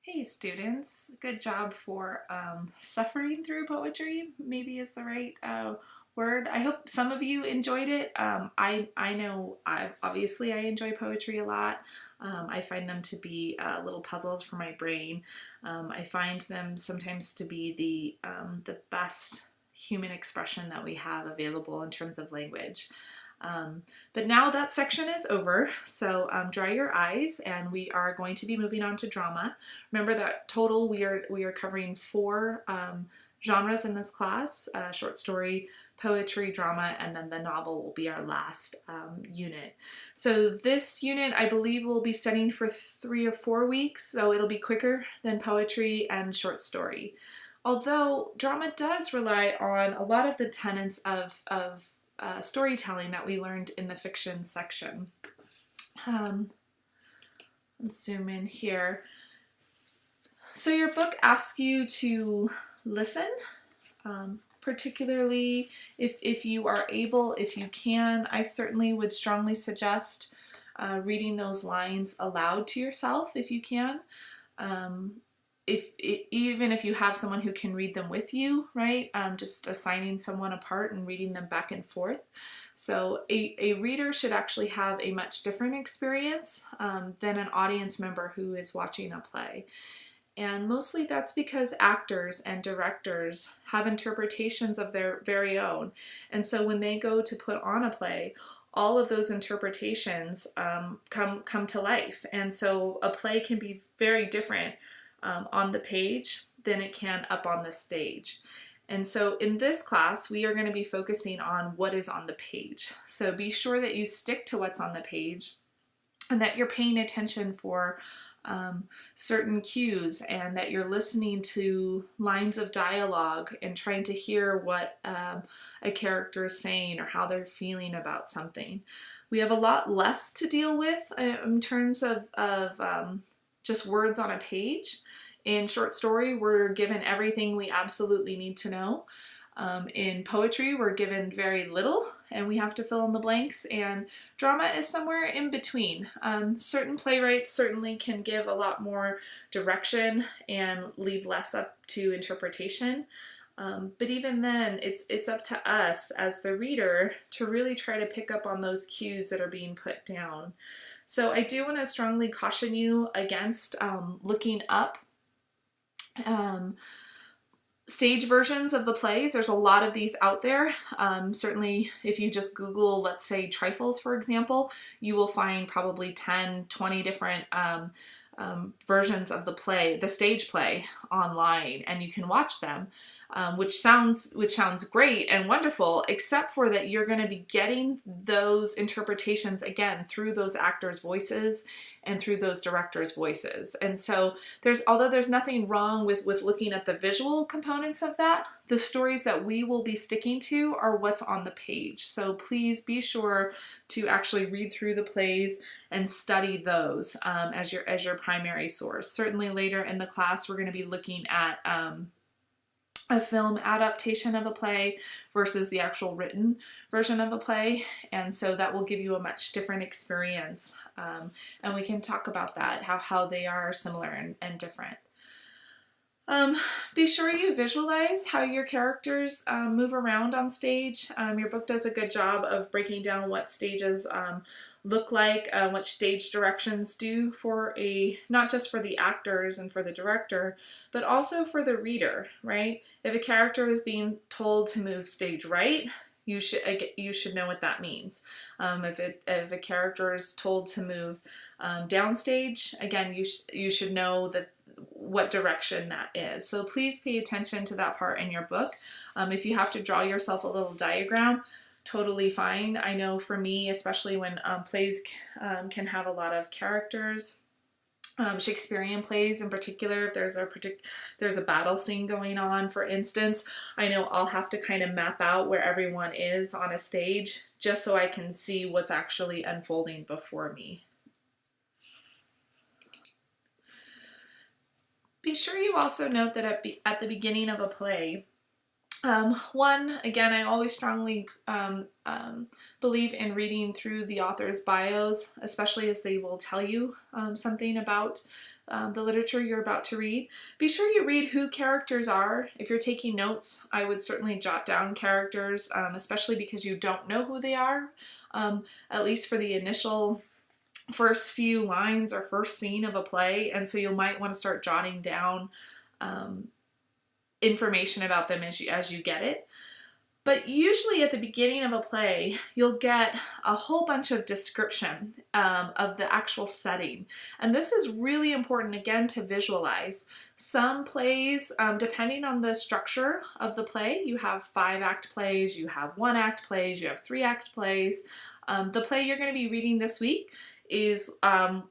Hey students, good job for suffering through poetry, maybe is the right word. I hope some of you enjoyed it. I know I enjoy poetry a lot. I find them to be little puzzles for my brain. I find them sometimes to be the best human expression that we have available in terms of language. But now that section is over, so dry your eyes, and we are going to be moving on to drama. Remember that total we are covering four genres in this class: short story, poetry, drama, and then the novel will be our last unit. So this unit, I believe, we'll be studying for 3 or 4 weeks, so it'll be quicker than poetry and short story. Although drama does rely on a lot of the tenets of storytelling that we learned in the fiction section. Let's zoom in here. So your book asks you to listen, particularly if you are able, if you can. I certainly would strongly suggest reading those lines aloud to yourself if you can. Even if you have someone who can read them with you, right? Just assigning someone a part and reading them back and forth. So a reader should actually have a much different experience than an audience member who is watching a play. And mostly that's because actors and directors have interpretations of their very own. And so when they go to put on a play, all of those interpretations come to life. And so a play can be very different on the page than it can up on the stage. And so in this class, we are going to be focusing on what is on the page. So be sure that you stick to what's on the page and that you're paying attention for certain cues and that you're listening to lines of dialogue and trying to hear what a character is saying or how they're feeling about something. We have a lot less to deal with in terms of just words on a page. In short story, we're given everything we absolutely need to know. In poetry, we're given very little and we have to fill in the blanks, and drama is somewhere in between. Certain playwrights certainly can give a lot more direction and leave less up to interpretation. But even then, it's up to us as the reader to really try to pick up on those cues that are being put down. So I do want to strongly caution you against looking up stage versions of the plays. There's a lot of these out there. Certainly if you just Google, let's say, trifles, for example, you will find probably 10, 20 different versions of the stage play online, and you can watch them, which sounds great and wonderful, except for that you're going to be getting those interpretations again through those actors' voices and through those directors' voices. And so although there's nothing wrong with looking at the visual components of that, the stories that we will be sticking to are what's on the page. So please be sure to actually read through the plays and study those as your primary source. Certainly later in the class, we're going to be looking at a film adaptation of a play versus the actual written version of a play, and so that will give you a much different experience, and we can talk about that, how they are similar and different. Be sure you visualize how your characters move around on stage. Your book does a good job of breaking down what stages look like, what stage directions do for not just for the actors and for the director, but also for the reader, right? If a character is being told to move stage right, you should know what that means. If a character is told to move downstage, again, you should know what direction that is. So please pay attention to that part in your book. If you have to draw yourself a little diagram, totally fine. I know for me, especially when plays can have a lot of characters, Shakespearean plays in particular, if there's a battle scene going on, for instance, I know I'll have to kind of map out where everyone is on a stage just so I can see what's actually unfolding before me. Be sure you also note that at the beginning of a play, One, again, I always strongly believe in reading through the author's bios, especially as they will tell you something about the literature you're about to read. Be sure you read who characters are. If you're taking notes, I would certainly jot down characters, especially because you don't know who they are, at least for the initial first few lines or first scene of a play, and so you might want to start jotting down information about them as you get it. But usually at the beginning of a play, you'll get a whole bunch of description of the actual setting. And this is really important, again, to visualize. Some plays, depending on the structure of the play, you have 5-act plays, you have 1-act plays, you have 3-act plays. The play you're going to be reading this week is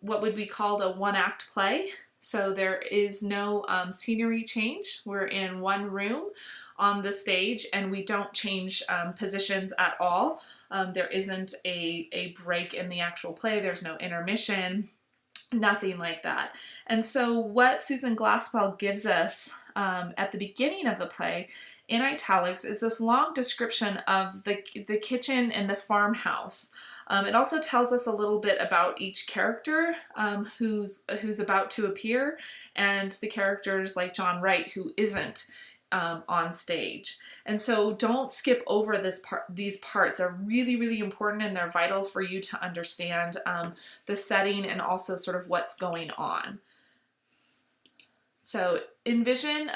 what would be called a 1-act play. So there is no scenery change. We're in one room on the stage and we don't change positions at all. There isn't a break in the actual play. There's no intermission, nothing like that. And so what Susan Glaspell gives us at the beginning of the play in italics is this long description of the kitchen and the farmhouse. It also tells us a little bit about each character who's about to appear, and the characters like John Wright who isn't on stage. And so don't skip over this part. These parts are really, really important, and they're vital for you to understand the setting and also sort of what's going on. So envision,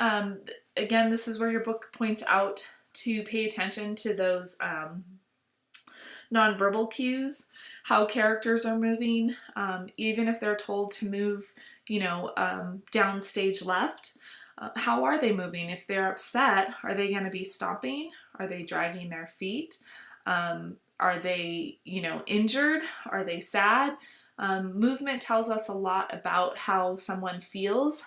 again, this is where your book points out to pay attention to those nonverbal cues, how characters are moving, even if they're told to move, down stage left. How are they moving? If they're upset, are they going to be stomping? Are they dragging their feet? Are they, injured? Are they sad? Movement tells us a lot about how someone feels.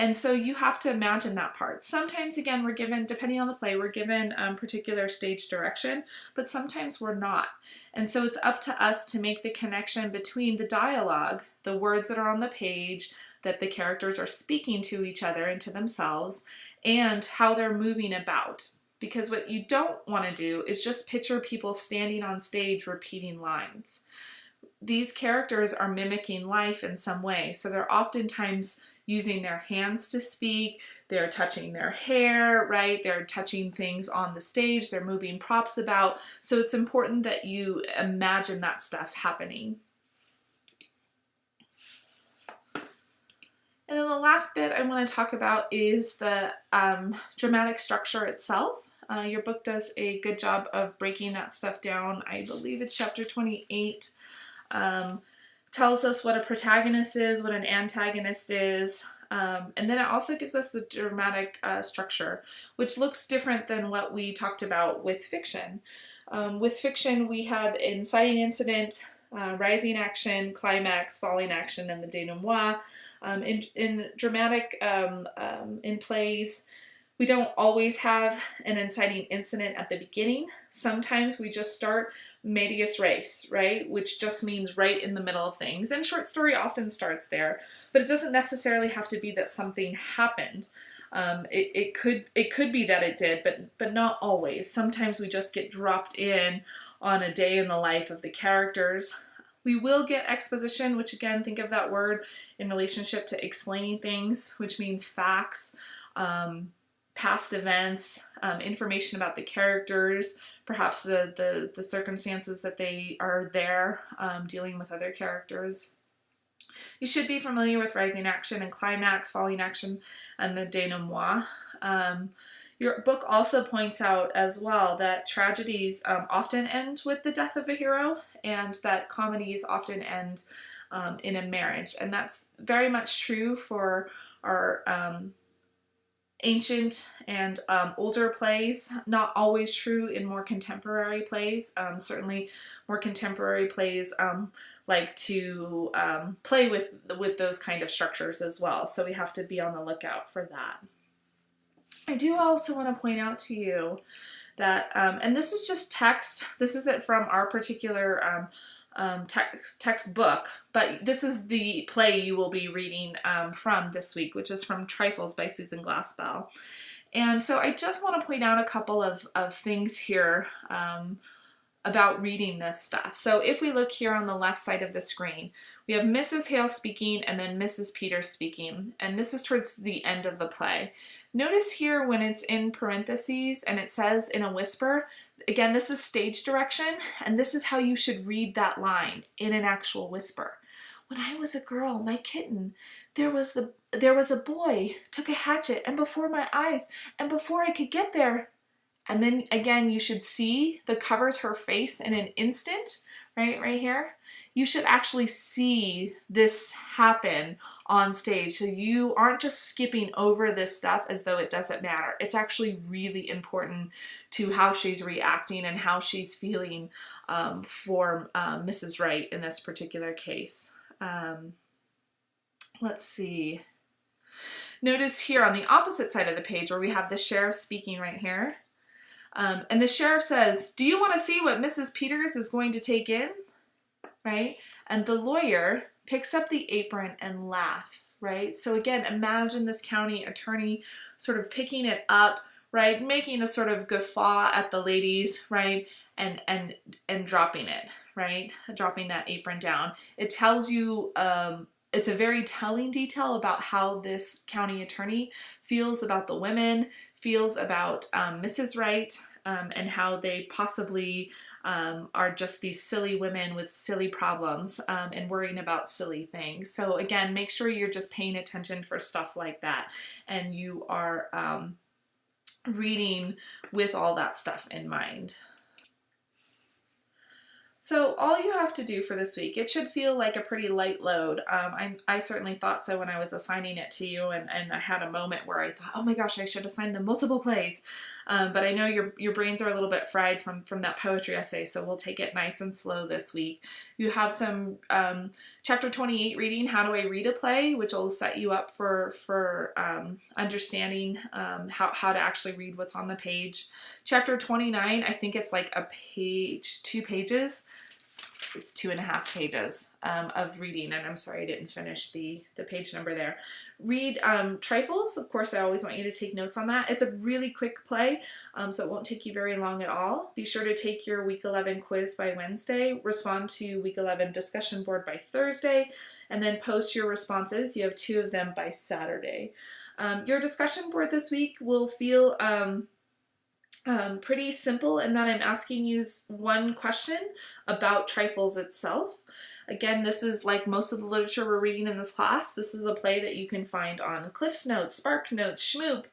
And so you have to imagine that part. Sometimes, again, we're given, depending on the play, we're given particular stage direction, but sometimes we're not. And so it's up to us to make the connection between the dialogue, the words that are on the page, that the characters are speaking to each other and to themselves, and how they're moving about. Because what you don't want to do is just picture people standing on stage repeating lines. These characters are mimicking life in some way, so they're oftentimes using their hands to speak, they're touching their hair, right? They're touching things on the stage, they're moving props about. So it's important that you imagine that stuff happening. And then the last bit I want to talk about is the dramatic structure itself. Your book does a good job of breaking that stuff down. I believe it's chapter 28. Tells us what a protagonist is, what an antagonist is, and then it also gives us the dramatic structure, which looks different than what we talked about with fiction. With fiction, we have inciting incident, rising action, climax, falling action, and the denouement. In dramatic, in plays, we don't always have an inciting incident at the beginning. Sometimes we just start medias res, right? Which just means right in the middle of things. And short story often starts there, but it doesn't necessarily have to be that something happened. It could be that it did, but not always. Sometimes we just get dropped in on a day in the life of the characters. We will get exposition, which again, think of that word in relationship to explaining things, which means facts, past events, information about the characters, perhaps the circumstances that they are there dealing with other characters. You should be familiar with rising action and climax, falling action, and the denouement. Your book also points out as well that tragedies often end with the death of a hero, and that comedies often end in a marriage. And that's very much true for our ancient and older plays, not always true in more contemporary plays. Certainly more contemporary plays like to play with those kind of structures as well. So we have to be on the lookout for that. I do also want to point out to you that, and this is just text, this isn't from our particular textbook, but this is the play you will be reading from this week, which is from Trifles by Susan Glaspell. And so I just want to point out a couple of things here about reading this stuff. So if we look here on the left side of the screen, we have Mrs. Hale speaking and then Mrs. Peters speaking, and this is towards the end of the play. Notice here when it's in parentheses and it says in a whisper, again, this is stage direction, and this is how you should read that line, in an actual whisper. When I was a girl, my kitten, there was a boy, took a hatchet, and before my eyes, and before I could get there. And then again, you should see the covers her face in an instant, right here. You should actually see this happen on stage. So you aren't just skipping over this stuff as though it doesn't matter. It's actually really important to how she's reacting and how she's feeling for Mrs. Wright in this particular case. Let's see. Notice here on the opposite side of the page where we have the sheriff speaking right here. And the sheriff says, "Do you want to see what Mrs. Peters is going to take in?" Right? And the lawyer picks up the apron and laughs, right? So again, imagine this county attorney sort of picking it up, right? Making a sort of guffaw at the ladies, right? And dropping it, right? Dropping that apron down. It tells you, it's a very telling detail about how this county attorney feels about the women, feels about Mrs. Wright, and how they possibly are just these silly women with silly problems and worrying about silly things. So again, make sure you're just paying attention for stuff like that, and you are reading with all that stuff in mind. So all you have to do for this week, it should feel like a pretty light load. I certainly thought so when I was assigning it to you, and I had a moment where I thought, oh my gosh, I should assign them multiple plays. But I know your brains are a little bit fried from that poetry essay, so we'll take it nice and slow this week. You have some chapter 28 reading, How Do I Read a Play, which will set you up for understanding how to actually read what's on the page. Chapter 29, I think it's like a page, 2 pages. It's 2.5 pages of reading, and I'm sorry I didn't finish the page number there. Read Trifles. Of course, I always want you to take notes on that. It's a really quick play, so it won't take you very long at all. Be sure to take your Week 11 quiz by Wednesday, respond to Week 11 discussion board by Thursday, and then post your responses. You have 2 of them by Saturday. Your discussion board this week will feel pretty simple in that I'm asking you one question about Trifles itself. Again, this is like most of the literature we're reading in this class. This is a play that you can find on Cliff's Notes, Spark Notes, Schmoop,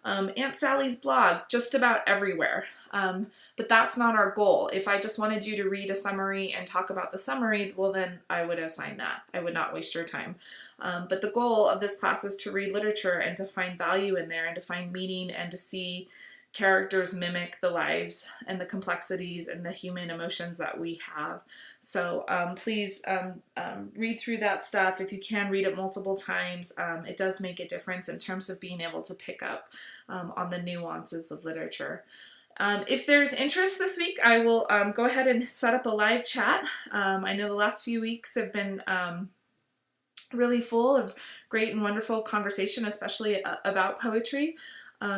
Aunt Sally's blog, just about everywhere. But that's not our goal. If I just wanted you to read a summary and talk about the summary, well then I would assign that. I would not waste your time. But the goal of this class is to read literature and to find value in there and to find meaning and to see characters mimic the lives and the complexities and the human emotions that we have. So please read through that stuff. If you can, read it multiple times. It does make a difference in terms of being able to pick up on the nuances of literature. If there's interest this week, I will go ahead and set up a live chat. I know the last few weeks have been really full of great and wonderful conversation, especially about poetry.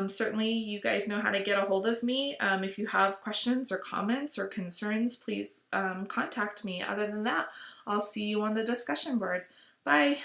Certainly you guys know how to get a hold of me. If you have questions or comments or concerns, please contact me. Other than that, I'll see you on the discussion board. Bye.